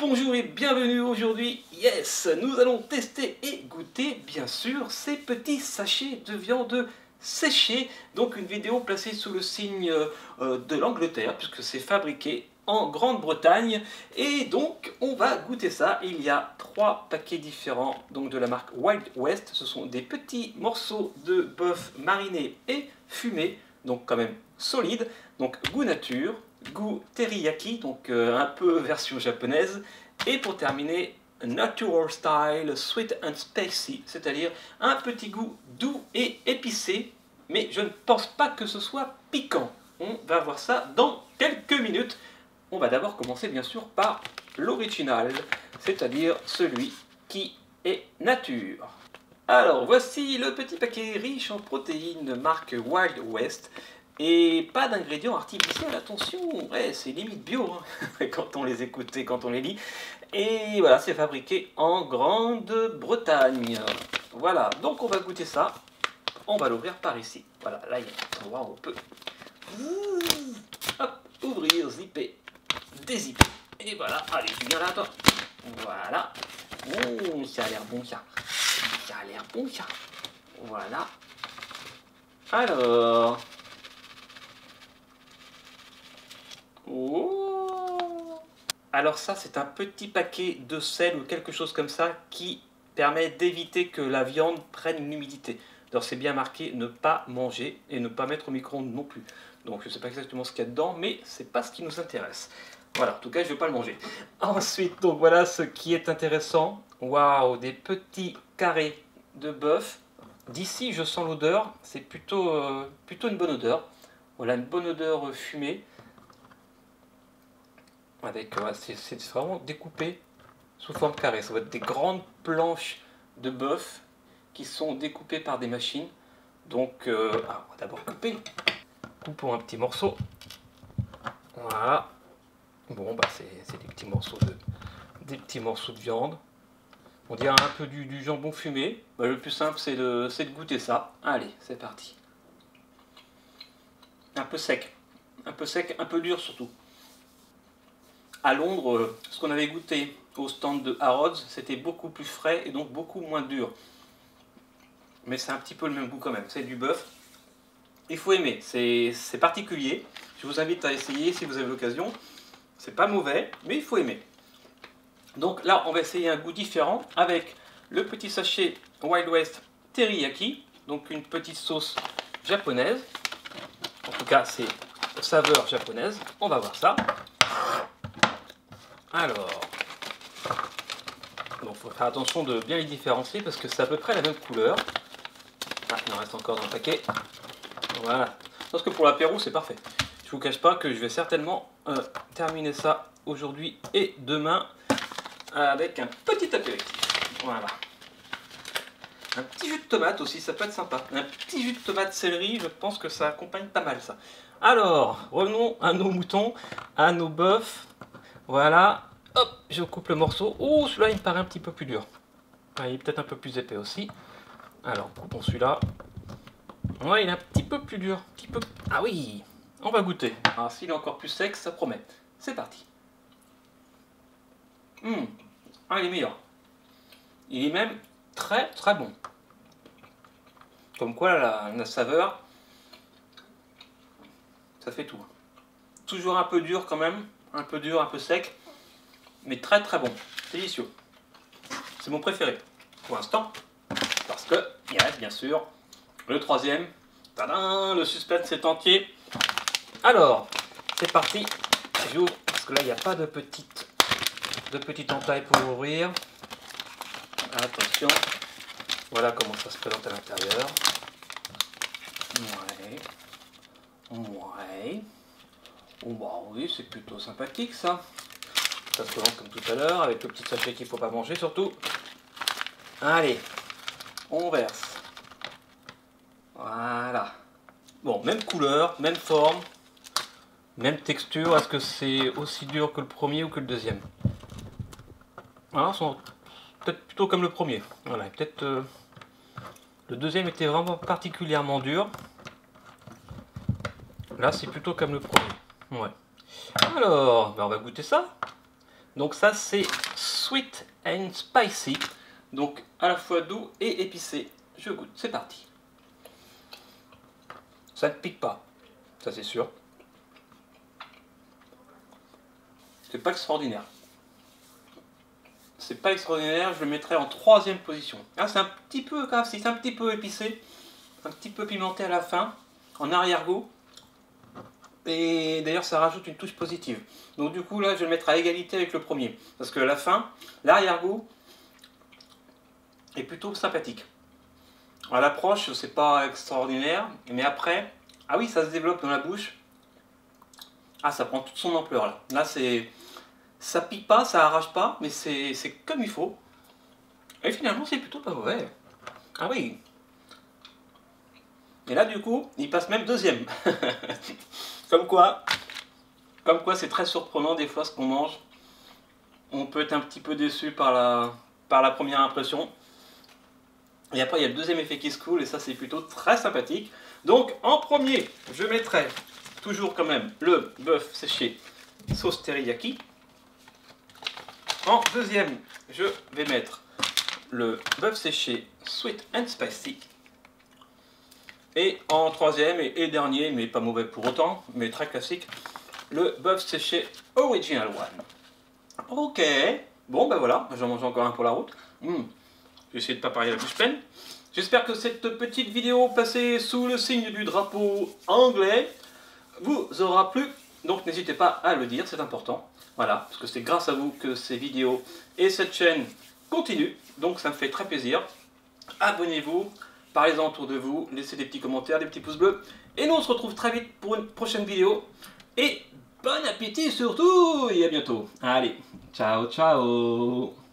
Bonjour et bienvenue aujourd'hui. Yes, nous allons tester et goûter bien sûr ces petits sachets de viande séchée. Donc une vidéo placée sous le signe de l'Angleterre puisque c'est fabriqué en Grande-Bretagne. Et donc on va goûter ça. Il y a 3 paquets différents donc de la marque Wild West. Ce sont des petits morceaux de bœuf marinés et fumés, donc quand même solides. Donc goût nature, goût teriyaki, donc un peu version japonaise, et pour terminer natural style sweet and spicy, c'est-à-dire un petit goût doux et épicé, mais je ne pense pas que ce soit piquant. On va voir ça dans quelques minutes. On va d'abord commencer bien sûr par l'original, c'est-à-dire celui qui est nature. Alors voici le petit paquet riche en protéines marque Wild West. Et pas d'ingrédients artificiels, attention, ouais, c'est limite bio hein, quand on les écoute et quand on les lit. Et voilà, c'est fabriqué en Grande-Bretagne. Voilà, donc on va goûter ça. On va l'ouvrir par ici. Voilà, là il y a un endroit où on peut hop, ouvrir, zipper, dézipper. Et voilà, allez, tu viens là toi. Voilà. Oh, ça a l'air bon ça. Ça a l'air bon ça. Voilà. Alors... Oh. Alors ça c'est un petit paquet de sel ou quelque chose comme ça qui permet d'éviter que la viande prenne une humidité. Alors c'est bien marqué ne pas manger et ne pas mettre au micro-ondes non plus. Donc je ne sais pas exactement ce qu'il y a dedans, mais c'est pas ce qui nous intéresse. Voilà, en tout cas je ne vais pas le manger. Ensuite, donc voilà ce qui est intéressant. Waouh, des petits carrés de bœuf. D'ici je sens l'odeur, c'est plutôt une bonne odeur. Voilà, une bonne odeur fumée. Avec, c'est vraiment découpé sous forme carrée. Ça va être des grandes planches de bœuf qui sont découpées par des machines. Donc, on va d'abord couper. Coupons un petit morceau. Voilà. Bon, bah c'est des petits morceaux de viande. On dirait un peu du jambon fumé. Bah, le plus simple, c'est de goûter ça. Allez, c'est parti. Un peu sec, un peu dur surtout. À Londres, ce qu'on avait goûté au stand de Harrods, c'était beaucoup plus frais et donc beaucoup moins dur. Mais c'est un petit peu le même goût quand même, c'est du bœuf. Il faut aimer, c'est particulier. Je vous invite à essayer si vous avez l'occasion. C'est pas mauvais, mais il faut aimer. Donc là, on va essayer un goût différent avec le petit sachet Wild West Teriyaki, donc une petite sauce japonaise. En tout cas, c'est saveur japonaise. On va voir ça. Alors, il faut faire attention de bien les différencier parce que c'est à peu près la même couleur. Ah, il en reste encore dans le paquet. Voilà. Parce que pour l'apéro, c'est parfait. Je vous cache pas que je vais certainement terminer ça aujourd'hui et demain avec un petit apéritif. Voilà. Un petit jus de tomate aussi, ça peut être sympa. Un petit jus de tomate céleri, je pense que ça accompagne pas mal ça. Alors, revenons à nos moutons, à nos bœufs. Voilà, hop, je coupe le morceau. Oh, celui-là, il me paraît un petit peu plus dur. Ah, il est peut-être un peu plus épais aussi. Alors, coupons celui-là. Ouais, il est un petit peu plus dur. Ah oui, on va goûter. Alors, s'il est encore plus sec, ça promet. C'est parti. Ah, il est meilleur. Il est même très très bon. Comme quoi, la saveur, ça fait tout. Toujours un peu dur quand même. Un peu dur, un peu sec, mais très très bon, délicieux. C'est mon préféré pour l'instant, parce que il reste bien sûr le troisième. Tadam, le suspense est entier. Alors, c'est parti. J'ouvre parce que là il n'y a pas de petite entaille pour ouvrir. Attention. Voilà comment ça se présente à l'intérieur. Ouais. Oh bah oui, c'est plutôt sympathique ça. Ça se présente comme tout à l'heure, avec le petit sachet qu'il ne faut pas manger surtout. Allez, on verse. Voilà. Bon, même couleur, même forme, même texture. Est-ce que c'est aussi dur que le premier ou que le deuxième? Alors, ils sont peut-être plutôt comme le premier. Voilà, peut-être le deuxième était vraiment particulièrement dur. Là, c'est plutôt comme le premier. Ouais. Alors, ben on va goûter ça. Donc ça c'est sweet and spicy. Donc à la fois doux et épicé. Je goûte, c'est parti. Ça ne pique pas, ça c'est sûr. C'est pas extraordinaire. C'est pas extraordinaire, je le mettrai en 3e position. Ah, c'est un petit peu, c'est un petit peu épicé, un petit peu pimenté à la fin, en arrière-goût. Et d'ailleurs ça rajoute une touche positive. Donc du coup là je vais le mettre à égalité avec le premier. Parce que la fin, l'arrière-goût est plutôt sympathique. À l'approche c'est pas extraordinaire, mais après, ah oui ça se développe dans la bouche. Ah ça prend toute son ampleur là. Là c'est... Ça pique pas, ça arrache pas, mais c'est comme il faut. Et finalement c'est plutôt pas mauvais. Ah oui. Et là du coup, il passe même 2e. Comme quoi c'est très surprenant des fois ce qu'on mange. On peut être un petit peu déçu par la première impression. Et après il y a le 2e effet qui se coule et ça c'est plutôt très sympathique. Donc en premier, je mettrai toujours quand même le bœuf séché sauce teriyaki. En 2e, je vais mettre le bœuf séché sweet and spicy. Et en 3e et dernier, mais pas mauvais pour autant, mais très classique, le bœuf séché original one. Ok, bon ben voilà, j'en mange encore un pour la route. Je vais essayer de ne pas parler la bouche pleine. J'espère que cette petite vidéo passée sous le signe du drapeau anglais vous aura plu. Donc n'hésitez pas à le dire, c'est important. Voilà, parce que c'est grâce à vous que ces vidéos et cette chaîne continuent. Donc ça me fait très plaisir. Abonnez-vous, parlez-en autour de vous, laissez des petits commentaires, des petits pouces bleus. Et nous on se retrouve très vite pour une prochaine vidéo. Et bon appétit surtout et à bientôt. Allez, ciao ciao.